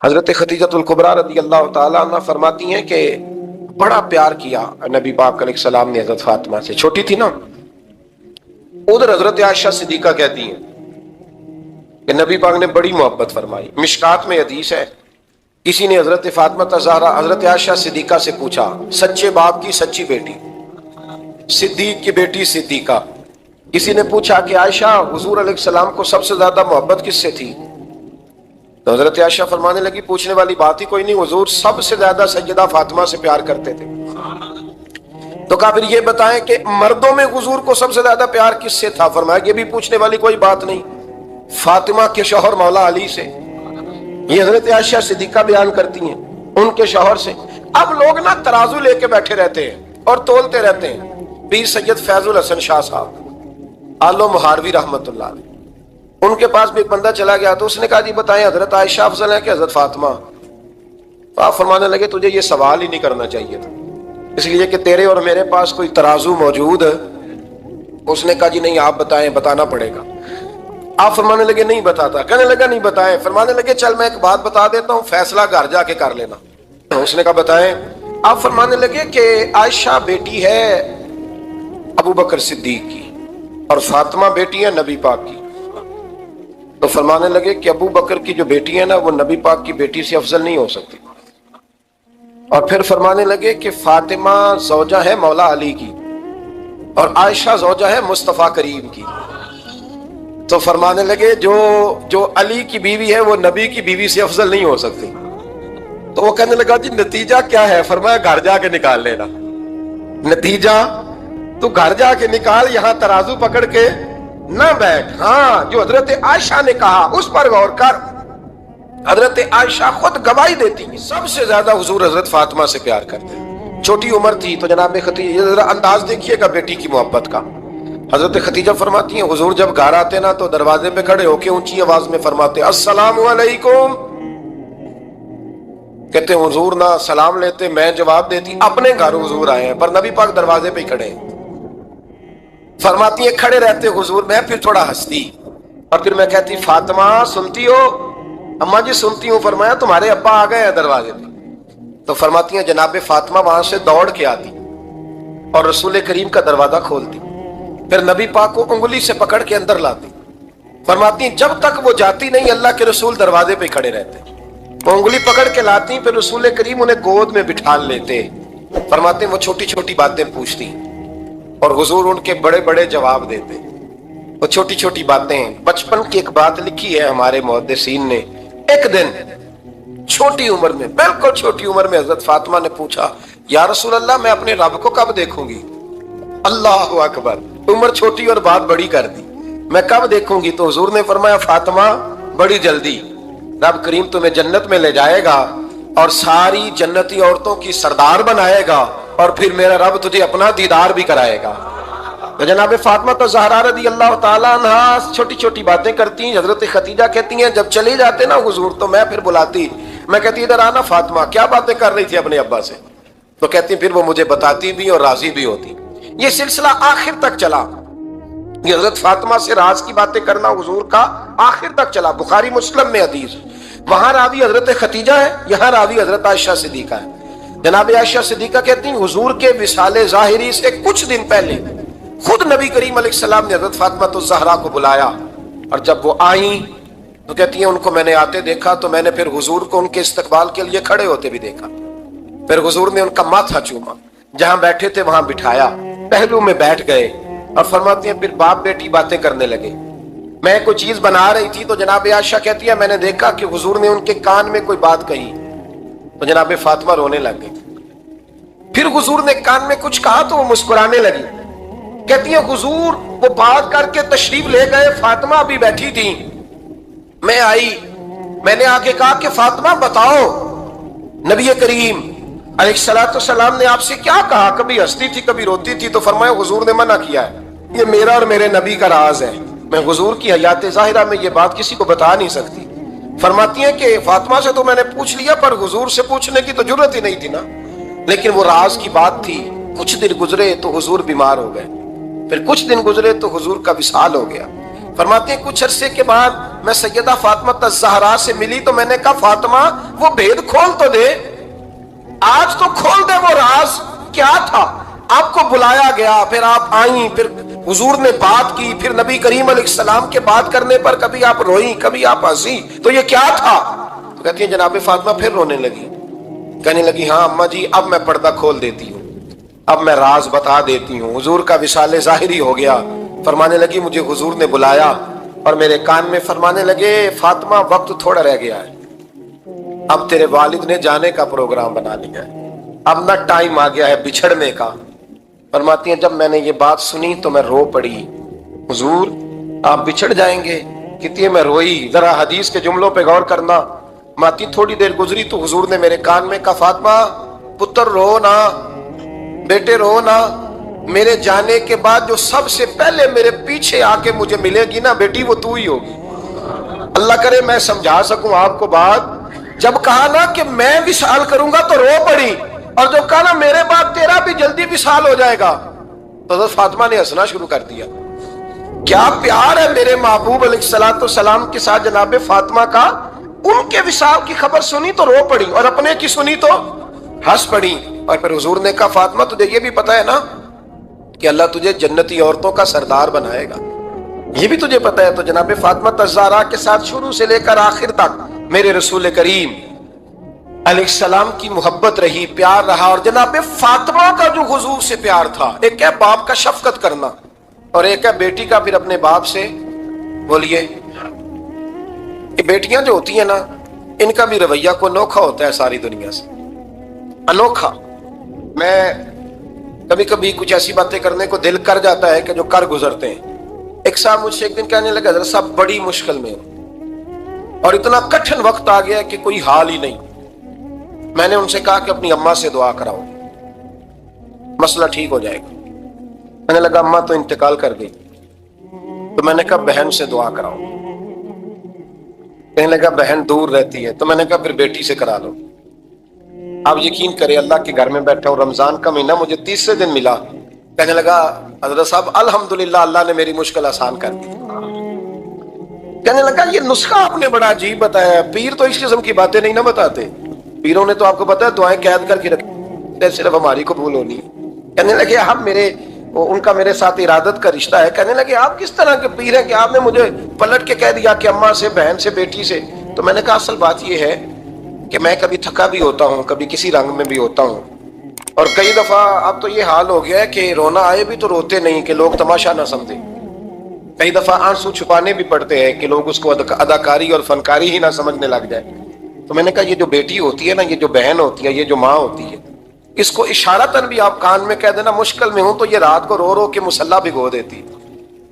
حضرت خدیجۃ الکبریٰ رضی اللہ تعالیٰ عنہ فرماتی ہیں کہ بڑا پیار کیا نبی پاک علیہ السلام نے حضرت فاطمہ سے، چھوٹی تھی نا۔ ادھر حضرت عائشہ صدیقہ کہتی ہیں کہ نبی پاک نے بڑی محبت فرمائی۔ مشکات میں حدیث ہے، کسی نے حضرت فاطمہ زہرا حضرت عائشہ صدیقہ سے پوچھا، سچے باپ کی سچی بیٹی، صدیق کی بیٹی صدیقہ، کسی نے پوچھا کہ عائشہ حضور علیہ السلام کو سب سے زیادہ محبت کس سے تھی؟ تو حضرت عائشہ فرمانے لگی پوچھنے والی بات ہی کوئی نہیں، حضور سب سے زیادہ سیدہ فاطمہ سے پیار کرتے تھے۔ تو کہا پھر یہ بتائیں کہ مردوں میں حضور کو سب سے زیادہ پیار کس سے تھا؟ فرمایا یہ بھی پوچھنے والی کوئی بات نہیں، فاطمہ کے شوہر مولا علی سے۔ یہ حضرت عائشہ صدیقہ بیان کرتی ہیں ان کے شوہر سے۔ اب لوگ نا ترازو لے کے بیٹھے رہتے ہیں اور تولتے رہتے ہیں۔ پیر سید فیض الحسن شاہ صاحب آلو مہاروی رحمت اللہ علیہ، ان کے پاس بھی ایک بندہ چلا گیا تو اس نے کہا جی بتائیں حضرت عائشہ افضل ہے کہ حضرت فاطمہ؟ تو آپ فرمانے لگے تجھے یہ سوال ہی نہیں کرنا چاہیے تھا، اس لیے کہ تیرے اور میرے پاس کوئی ترازو موجود ہے۔ اس نے کہا جی نہیں آپ بتائیں، بتانا پڑے گا۔ آپ فرمانے لگے نہیں بتاتا، کہنے لگا نہیں بتائیں، فرمانے لگے چل میں ایک بات بتا دیتا ہوں، فیصلہ گھر جا کے کر لینا۔ اس نے کہا بتائیں۔ آپ فرمانے لگے کہ عائشہ بیٹی ہے ابو بکر صدیق کی اور فاطمہ بیٹی ہے نبی پاک کی۔ تو فرمانے لگے کہ ابو بکر کی جو بیٹی ہے نا وہ نبی پاک کی بیٹی سے افضل نہیں ہو سکتی۔ اور پھر فرمانے لگے کہ فاطمہ زوجہ ہے مولا علی کی اور عائشہ زوجہ ہے مصطفیٰ کریم کی۔ تو فرمانے لگے جو علی کی بیوی ہے وہ نبی کی بیوی سے افضل نہیں ہو سکتی۔ تو وہ کہنے لگا جی نتیجہ کیا ہے؟ فرمایا گھر جا کے نکال لینا، نتیجہ تو گھر جا کے نکال، یہاں ترازو پکڑ کے نہ بیٹھ۔ ہاں جو حضرت عائشہ نے کہا اس پر غور کر۔ حضرت عائشہ خود گواہی دیتی ہیں سب سے زیادہ حضور حضرت فاطمہ سے پیار کرتے ہیں۔ چھوٹی عمر تھی تو جناب خدیجہ، ذرا انداز دیکھیے گا بیٹی کی محبت کا۔ حضرت خدیجہ فرماتی ہیں حضور جب گھر آتے نا تو دروازے پہ کھڑے ہو کے اونچی آواز میں فرماتے السلام علیکم۔ کہتے ہیں حضور نہ سلام لیتے، میں جواب دیتی، اپنے گھر حضور آئے ہیں پر نبی پاک دروازے پہ ہی کھڑے ہیں۔ فرماتی ہیں کھڑے رہتے حضور، میں پھر تھوڑا ہنستی اور پھر میں کہتی فاطمہ سنتی ہو؟ اماں جی سنتی ہوں۔ فرمایا تمہارے ابا آ گئے ہیں دروازے پہ۔ تو فرماتی ہیں جناب فاطمہ وہاں سے دوڑ کے آتی اور رسول کریم کا دروازہ کھولتی، پھر نبی پاک کو انگلی سے پکڑ کے اندر لاتی۔ فرماتی ہیں جب تک وہ جاتی نہیں اللہ کے رسول دروازے پہ کھڑے رہتے، وہ انگلی پکڑ کے لاتی، پھر رسول کریم انہیں گود میں بٹھا لیتے۔ فرماتے ہیں وہ چھوٹی چھوٹی باتیں پوچھتی اور حضور ان کے بڑے بڑے جواب دیتے۔ وہ چھوٹی چھوٹی باتیں، بچپن کی ایک بات لکھی ہے ہمارے محدثین نے، ایک دن چھوٹی عمر میں، بالکل چھوٹی عمر میں حضرت فاطمہ نے پوچھا یا رسول اللہ میں اپنے رب کو کب دیکھوں گی؟ اللہ اکبر، عمر چھوٹی اور بات بڑی کر دی، میں کب دیکھوں گی؟ تو حضور نے فرمایا فاطمہ بڑی جلدی، رب کریم تمہیں جنت میں لے جائے گا اور ساری جنتی عورتوں کی سردار بنائے گا اور پھر میرا رب تجھے اپنا دیدار بھی کرائے گا۔ تو جناب فاطمہ تو زہرا رضی اللہ تعالیٰ عنہا چھوٹی چھوٹی باتیں کرتی ہیں۔ حضرت خدیجہ کہتی ہیں جب چلی جاتے نا حضور تو میں پھر بلاتی، میں کہتی ادھر آنا فاطمہ، کیا باتیں کر رہی تھی اپنے ابا سے؟ تو کہتی پھر وہ مجھے بتاتی بھی اور راضی بھی ہوتی۔ یہ سلسلہ آخر تک چلا، یہ حضرت فاطمہ سے راز کی باتیں کرنا حضور کا آخر تک چلا۔ بخاری مسلم میں حدیث، وہاں راوی حضرت خدیجہ ہے، یہاں راوی حضرت عائشہ صدیقہ ہے۔ جناب عائشہ صدیقہ کہتی ہیں حضور کے وصال ظاہری سے کچھ دن پہلے خود نبی کریم علیہ السلام نے حضرت فاطمہ الزہرا کو بلایا، اور جب وہ آئیں تو کہتی ہیں ان کو میں نے آتے دیکھا تو میں نے پھر حضور کو ان کے استقبال کے لیے کھڑے ہوتے بھی دیکھا، پھر حضور نے ان کا ماتھا چوما، جہاں بیٹھے تھے وہاں بٹھایا، پہلو میں بیٹھ گئے، اور فرماتی ہیں پھر باپ بیٹی باتیں کرنے لگے۔ میں کوئی چیز بنا رہی تھی تو جناب عائشہ کہتی ہے میں نے دیکھا کہ حضور نے ان کے کان میں کوئی بات کہی تو جناب فاطمہ رونے لگ گئی۔ پھر حضور نے کان میں کچھ کہا تو وہ مسکرانے لگی۔ کہتی ہیں حضور وہ بات کر کے تشریف لے گئے، فاطمہ بھی بیٹھی تھی، میں آئی، میں نے آگے کہا کہ فاطمہ بتاؤ نبی کریم علیہ الصلوۃ والسلام نے آپ سے کیا کہا؟ کبھی ہنستی تھی کبھی روتی تھی، تو فرمایا حضور نے منع کیا ہے، یہ میرا اور میرے نبی کا راز ہے، میں حضور کی حیات ظاہرہ میں یہ بات کسی کو بتا نہیں سکتی۔ فرماتی ہیں کہ فاطمہ سے تو میں نے پوچھ لیا پر حضور سے پوچھنے کی تو جرت ہی نہیں تھی نا، لیکن وہ راز کی بات تھی۔ کچھ دن گزرے تو حضور بیمار ہو گئے، پھر کچھ دن گزرے تو حضور کا وصال ہو گیا۔ فرماتے ہیں کچھ عرصے کے بعد میں سیدہ فاطمہ الزہرا سے ملی تو میں نے کہا فاطمہ وہ بھید کھول تو دے، آج تو کھول دے وہ راز کیا تھا۔ آپ کو بلایا گیا، پھر آپ آئیں، پھر حضور نے بات کی، پھر نبی کریم علیہ السلام کے بات کرنے پر کبھی آپ روئیں کبھی آپ ہنسی، تو یہ کیا تھا؟ تو کہتی ہیں جناب فاطمہ پھر رونے لگی، کہنے لگی ہاں اماں جی اب میں پردہ کھول دیتی ہوں، اب میں راز بتا دیتی ہوں۔ حضور کا وصال ظاہری ہو گیا۔ فرمانے لگی مجھے حضور نے بلایا اور میرے کان میں فرمانے لگے فاطمہ وقت تھوڑا رہ گیا ہے، اب تیرے والد نے جانے کا پروگرام بنا لیا ہے، اب نہ ٹائم آ گیا ہے بچھڑنے کا۔ فرماتی ہیں جب میں نے یہ بات سنی تو میں رو پڑی، حضور آپ بچھڑ جائیں گے؟ کہتی ہے میں روئی۔ ذرا حدیث کے جملوں پہ غور کرنا، ماتی تھوڑی دیر گزری تو حضور نے میرے کان میں کہا فاطمہ پتر رو نہ، بیٹے رو نہ، میرے جانے کے بعد جو سب سے پہلے میرے پیچھے آ کے مجھے ملے گی نا بیٹی وہ تو ہی ہوگی۔ اللہ کرے میں سمجھا سکوں آپ کو بات، جب کہا نا کہ میں وصال کروں گا تو رو پڑی، اور جب کہا نا میرے بعد تیرا بھی جلدی وصال ہو جائے گا تو حضرت فاطمہ نے ہنسنا شروع کر دیا۔ کیا پیار ہے میرے محبوب علیہ السلام کے ساتھ جناب فاطمہ کا۔ ان کے وصال کی خبر سنی تو رو پڑی اور اپنے کی سنی تو ہنس پڑی۔ اور پھر حضور نے کہا فاطمہ تجھے یہ بھی پتا ہے نا کہ اللہ تجھے جنتی عورتوں کا سردار بنائے گا، یہ بھی تجھے پتا ہے؟ تو جناب فاطمہ الزہرا کے ساتھ شروع سے لے کر آخر تک میرے رسول کریم علیہ السلام کی محبت رہی، پیار رہا۔ اور جناب فاطمہ کا جو حضور سے پیار تھا، ایک ہے باپ کا شفقت کرنا اور ایک ہے بیٹی کا پھر اپنے باپ سے، بولیے یہ بیٹیاں جو ہوتی ہیں نا ان کا بھی رویہ کو انوکھا ہوتا ہے ساری دنیا سے، انوکھا۔ میں کبھی کبھی کچھ ایسی باتیں کرنے کو دل کر جاتا ہے کہ جو کر گزرتے ہیں۔ ایک صاحب مجھ سے ایک دن کہنے لگا حضرت صاحب بڑی مشکل میں ہوں اور اتنا کٹھن وقت آ گیا کہ کوئی حال ہی نہیں۔ میں نے ان سے کہا کہ اپنی اماں سے دعا کراؤ، مسئلہ ٹھیک ہو جائے گا۔ میں نے لگا اماں تو انتقال کر گئی، تو میں نے کہا بہن سے دعا کراؤ۔ کہنے لگا بہن دور رہتی ہے، تو میں نے کہا پھر بیٹی سے کرا لو۔ آپ یقین کریں اللہ کے گھر میں بیٹھا ہوں، رمضان کا مہینہ مجھے 30 دن ملا۔ کہنے لگا حضرت صاحب الحمدللہ اللہ نے میری مشکل آسان کر دی۔ کہنے لگا یہ نسخہ آپ نے بڑا عجیب بتایا ہے، پیر تو اس قسم کی باتیں نہیں نہ بتاتے، پیروں نے تو آپ کو پتا ہے دعائیں قید کر کے رکھی، صرف ہماری قبول ہونی ہے۔ کہنے لگے آپ ان کا میرے ساتھ ارادت کا رشتہ ہے۔ کہنے لگے آپ کس طرح کے پیر ہیں کہ آپ نے مجھے پلٹ کے کہہ دیا کہ اماں سے، بہن سے، بیٹی سے۔ تو میں نے کہا اصل بات یہ ہے کہ میں کبھی تھکا بھی ہوتا ہوں، کبھی کسی رنگ میں بھی ہوتا ہوں، اور کئی دفعہ اب تو یہ حال ہو گیا ہے کہ رونا آئے بھی تو روتے نہیں کہ لوگ تماشا نہ سمجھیں، کئی دفعہ آنسو چھپانے بھی پڑتے ہیں کہ لوگ اس کو اداکاری اور فنکاری ہی نہ سمجھنے لگ جائے۔ تو میں نے کہا یہ جو بیٹی ہوتی ہے نا، یہ جو بہن ہوتی ہے، یہ جو ماں ہوتی ہے، اس کو اشارتاً بھی آپ کان میں کہہ دینا مشکل میں ہوں تو یہ رات کو رو رو کے مصلی بھگو دیتی،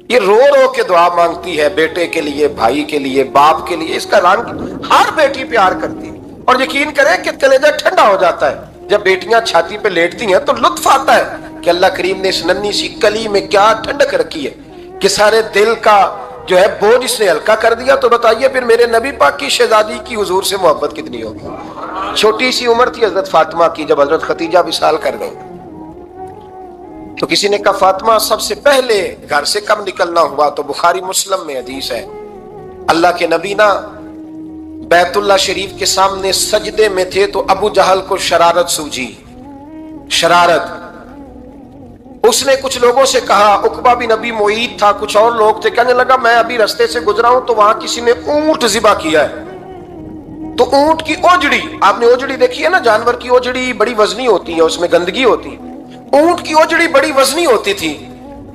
یہ رو رو کے دعا مانگتی ہے بیٹے کے لیے، بھائی کے لیے، باپ کے لیے۔ اس کا رنگ ہر بیٹی پیار کرتی ہے، اور یقین کریں کہ کلیجہ ٹھنڈا ہو جاتا ہے جب بیٹیاں چھاتی پہ لیٹتی ہیں تو لطف آتا ہے کہ اللہ کریم نے اس ننھی سی کلی میں کیا ٹھنڈک رکھی ہے کہ سارے دل کا جو ہے بوجھ اس نے ہلکا کر دیا۔ تو بتائیے پھر میرے نبی پاک کی شہزادی کی حضور سے محبت کتنی ہوگی۔ چھوٹی سی عمر تھی حضرت فاطمہ کی جب حضرت خدیجہ وصال کر گئی، تو کسی نے کہا فاطمہ سب سے پہلے گھر سے کب نکلنا ہوا؟ تو بخاری مسلم میں حدیث ہے، اللہ کے نبی نا بیت اللہ شریف کے سامنے سجدے میں تھے تو ابو جہل کو شرارت سوجی، شرارت۔ اس نے کچھ لوگوں سے کہا، عقبہ بن ابی معیط تھا، کچھ اور لوگ تھے، کہنے لگا میں ابھی رستے سے گزرا ہوں تو وہاں کسی نے اونٹ ذبح کیا ہے۔ تو اونٹ کی اوجڑی، آپ نے اوجڑی دیکھی ہے نا، جانور کی اوجڑی بڑی وزنی ہوتی ہے، اس میں گندگی ہوتی ہے، اونٹ کی اوجڑی بڑی وزنی ہوتی تھی۔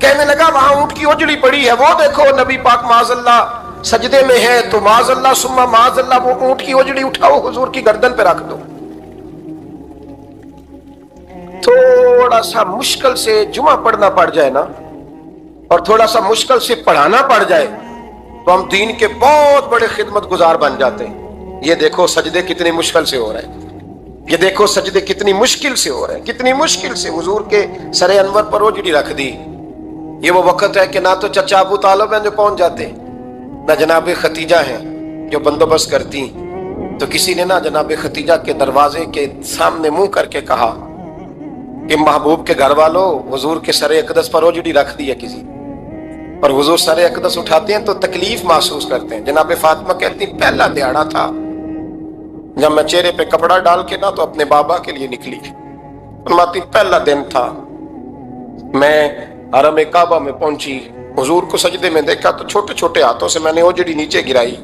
کہنے لگا وہاں اونٹ کی اوجڑی پڑی ہے، وہ دیکھو نبی پاک معاذ اللہ سجدے میں ہے، تو معاذ اللہ ثم معاذ اللہ وہ اونٹ کی اوجڑی اٹھاؤ حضور کی گردن پہ رکھ دو۔ تھوڑا سا مشکل سے جمعہ پڑھنا پڑ جائے نا، اور تھوڑا سا مشکل سے پڑھانا پڑ جائے تو ہم دین کے بہت بڑے خدمت گزار بن جاتے ہیں۔ یہ دیکھو سجدے کتنی مشکل سے ہو رہے ہیں، یہ دیکھو سجدے کتنی مشکل سے ہو رہے ہیں، کتنی مشکل سے حضور کے سر انور پر اوجڑی رکھ دی۔ یہ وہ وقت ہے کہ نہ تو چچا ابو طالب ہیں جو پہنچ جاتے، نہ جناب ختیجہ ہیں جو بندوبست کرتی، تو کسی نے نہ جناب ختیجہ کے دروازے کے سامنے منہ کر کے کہا کہ محبوب کے گھر والوں حضور کے سر اقدس پر اوجڑی رکھ دی ہے کسی۔ اور حضور سر اقدس اٹھاتے ہیں تو تکلیف محسوس کرتے ہیں. جناب فاطمہ کہتی پہلا دیہڑا تھا جب میں چہرے پہ کپڑا ڈال کے تو اپنے بابا کے لیے نکلی. فرماتی پہلا دن تھا، میں حرم کعبہ میں پہنچی، حضور کو سجدے میں دیکھا تو چھوٹے چھوٹے ہاتھوں سے میں نے اوجڑی نیچے گرائی.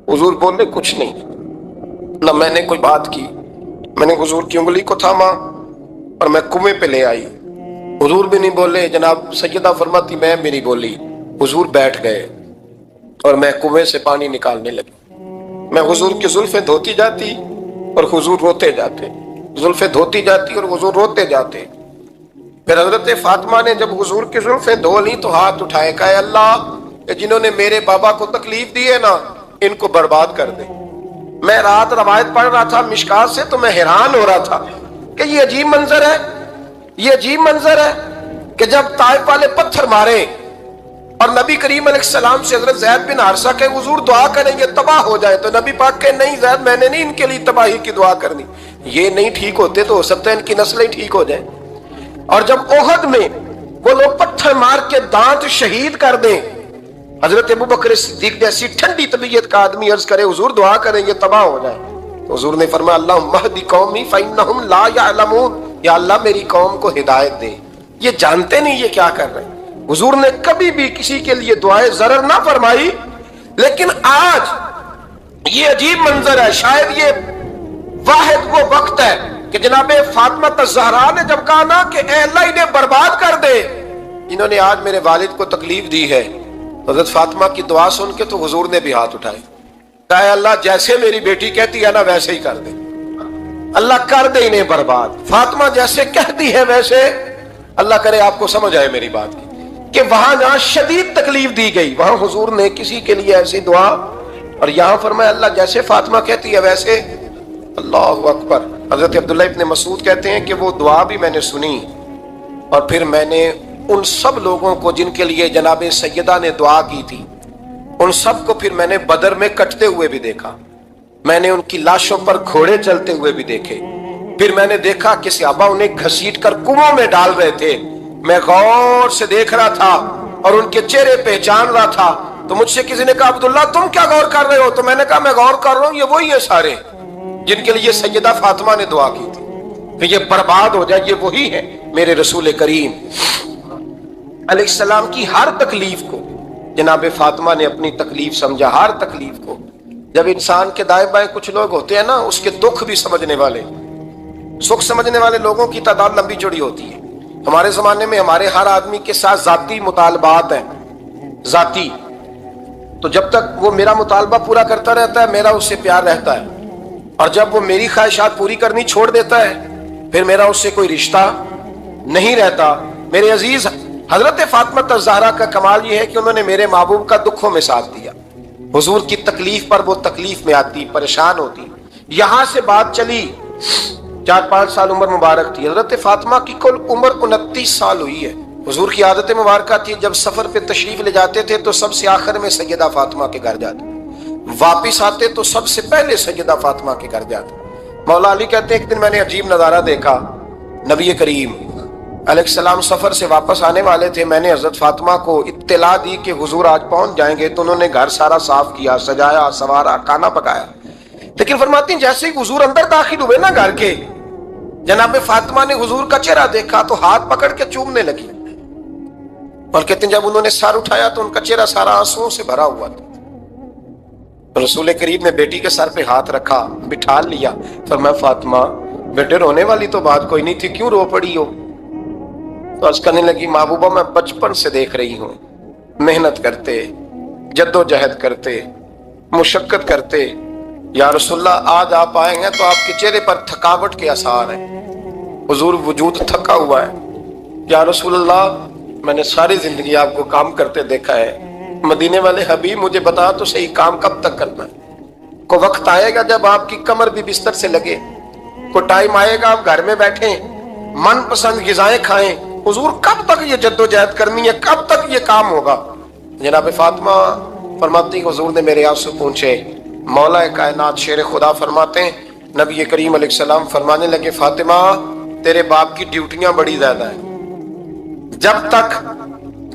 حضور بولے کچھ نہیں، نہ میں نے کوئی بات کی. میں نے حضور کی انگلی کو تھاما اور میں کنویں پہ لے آئی. حضور بھی نہیں بولے. جناب سیدہ فرماتی میں بھی نہیں بولی. حضور بیٹھ گئے اور میں کنویں سے پانی نکالنے لگی. میں حضور کی زلفیں دھوتی جاتی اور حضور روتے جاتے، زلفیں دھوتی جاتی اور حضور روتے جاتے. پھر حضرت فاطمہ نے جب حضور کی زلفیں دھو لی تو ہاتھ اٹھائے، کہا اے اللہ جنہوں نے میرے بابا کو تکلیف دی ہے نا ان کو برباد کر دے. میں رات روایت پڑھ رہا تھا مشکات سے تو میں حیران ہو رہا تھا کہ یہ عجیب منظر ہے، یہ عجیب منظر ہے کہ جب طائف والے پتھر مارے اور نبی کریم علیہ السلام سے حضرت زید بن حارثہ کہ حضور دعا کریں یہ تباہ ہو جائے، تو نبی پاک کہ نہیں زید میں نے نہیں ان کے لیے تباہی کی دعا کرنی، یہ نہیں ٹھیک ہوتے تو ہو سکتا ہے ان کی نسلیں ٹھیک ہو جائیں. اور جب احد میں وہ لوگ پتھر مار کے دانت شہید کر دیں، حضرت ابوبکر صدیق جیسی ٹھنڈی طبیعت کا آدمی عرض کرے حضور دعا کریں یہ تباہ ہو جائے، تو حضور نے فرمایا اللہم اہد قومی فإنہم لا یعلمون، یا اللہ میری قوم کو ہدایت دے، یہ جانتے نہیں یہ کیا کر رہے ہیں. حضور نے کبھی بھی کسی کے لیے دعائیں ضرر نہ فرمائی. لیکن آج یہ عجیب منظر ہے، شاید یہ واحد وہ وقت ہے کہ جناب فاطمہ الزہرا نے جب کہا نا کہ اے اللہ انہیں برباد کر دے انہوں نے آج میرے والد کو تکلیف دی ہے. حضرت فاطمہ کی دعا سن کے تو حضور نے بھی ہاتھ اٹھائے، کہا اے اللہ جیسے میری بیٹی کہتی ہے نا ویسے ہی کر دے، اللہ کر دے انہیں برباد. فاطمہ جیسے کہتی ہے ویسے، اللہ کرے آپ کو سمجھ آئے میری بات کی کہ وہاں جہاں شدید تکلیف دی گئی وہاں حضور نے کسی کے لیے ایسی دعا، اور یہاں فرمایا اللہ جیسے فاطمہ کہتی ہے ویسے. اللہ اکبر. حضرت عبداللہ ابن مسعود کہتے ہیں کہ وہ دعا بھی میں نے سنی اور پھر میں نے ان سب لوگوں کو جن کے لیے جناب سیدہ نے دعا کی تھی ان سب کو پھر میں نے بدر میں کٹتے ہوئے بھی دیکھا. میں نے ان کی لاشوں پر گھوڑے چلتے ہوئے بھی دیکھے. پھر میں نے دیکھا کہ صحابہ انہیں گھسیٹ کر کنووں میں ڈال رہے تھے. میں غور سے دیکھ رہا تھا اور ان کے چہرے پہچان رہا تھا. تو مجھ سے کسی نے کہا عبداللہ تم کیا غور کر رہے ہو؟ تو میں نے کہا میں غور کر رہا ہوں یہ وہی ہیں سارے جن کے لیے سیدہ فاطمہ نے دعا کی تھی کہ یہ برباد ہو جائے، یہ وہی ہے میرے رسول کریم علیہ السلام کی ہر تکلیف کو جناب فاطمہ نے اپنی تکلیف سمجھا. ہر تکلیف کو. جب انسان کے دائیں بائیں کچھ لوگ ہوتے ہیں نا اس کے دکھ بھی سمجھنے والے، سکھ سمجھنے والے لوگوں کی تعداد لمبی چوڑی ہوتی ہے. ہمارے زمانے میں ہمارے ہر آدمی کے ساتھ ذاتی مطالبات ہیں، ذاتی. تو جب تک وہ میرا مطالبہ پورا کرتا رہتا ہے میرا اس سے پیار رہتا ہے، اور جب وہ میری خواہشات پوری کرنی چھوڑ دیتا ہے پھر میرا اس سے کوئی رشتہ نہیں رہتا. میرے عزیز حضرت فاطمہ الزہرا کا کمال یہ ہے کہ انہوں نے میرے محبوب کا دکھوں میں ساتھ دیا. حضور کی تکلیف پر وہ تکلیف میں آتی، پریشان ہوتی. یہاں سے بات چلی 4-5 سال عمر مبارک تھی. حضرت فاطمہ کی کل عمر 29 سال ہوئی ہے. حضور کی عادت مبارکہ تھی جب سفر پہ تشریف لے جاتے تھے تو سب سے آخر میں سیدہ فاطمہ کے گھر جاتے، واپس آتے تو سب سے پہلے سیدہ فاطمہ کے گھر جاتے. مولا علی کہتے ہیں ایک دن میں نے عجیب نظارہ دیکھا. نبی کریم علیہ السلام سفر سے واپس آنے والے تھے. میں نے حضرت فاطمہ کو اطلاع دی کہ حضور آج پہنچ جائیں گے، تو انہوں نے گھر سارا صاف کیا، سجایا، سوارا، کھانا پکایا. لیکن فرماتی ہیں جیسے ہی حضور اندر داخل ہوئے نا گھر کے، جناب فاطمہ نے حضور کا چہرہ دیکھا تو ہاتھ پکڑ کے چومنے لگی. اور کہتے ہیں جب انہوں نے سر اٹھایا تو ان کا چہرہ سارا آنسوؤں سے بھرا ہوا تھا. رسول کریم نے بیٹی کے سر پہ ہاتھ رکھا، بٹھا لیا. فرمایا فاطمہ بیٹے رونے والی تو بات کوئی نہیں تھی، کیوں رو پڑی ہو؟ تو عرض کرنے لگی محبوبہ میں بچپن سے دیکھ رہی ہوں محنت کرتے، جد و جہد کرتے، مشقت کرتے. یا رسول اللہ آج آپ آئے ہیں تو آپ کے چہرے پر تھکاوٹ کے آثار ہیں، حضور وجود تھکا ہوا ہے. یا رسول اللہ میں نے ساری زندگی آپ کو کام کرتے دیکھا ہے، مدینے والے حبیب مجھے بتا تو صحیح کام کب تک کرنا ہے؟ کو وقت آئے گا جب آپ کی کمر بھی بستر سے لگے، کو ٹائم آئے گا آپ گھر میں بیٹھیں من پسند غذائیں کھائیں. حضور کب تک یہ جد و جہد کرنی ہے، کب تک یہ کام ہوگا؟ جناب فاطمہ فرماتی حضور نے میرے آنسو پوچھے. مولا کائنات شیر خدا فرماتے ہیں نبی کریم علیہ السلام فرمانے لگے فاطمہ تیرے باپ کی ڈیوٹیاں بڑی زیادہ ہیں،